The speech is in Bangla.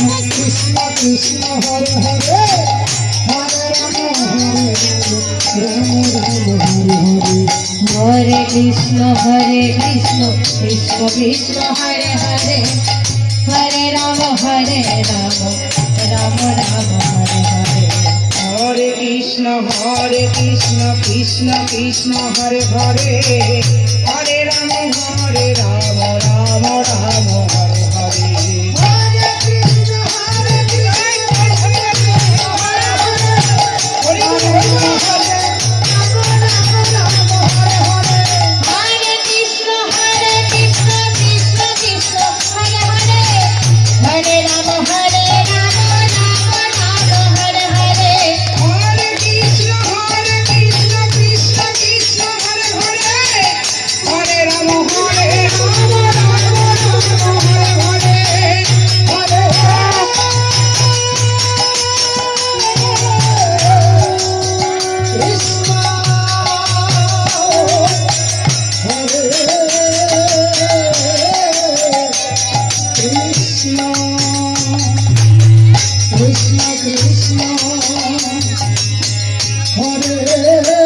Krishna Krishna Hare Hare Hare Ram Ram Hare Krishna Krishna Krishna Hare Hare Hare Ram Ram Ram Hare Hare Hare Krishna Krishna Krishna Hare Hare Hare Ram Ram Ram Hare Hare Krishna Krishna Hare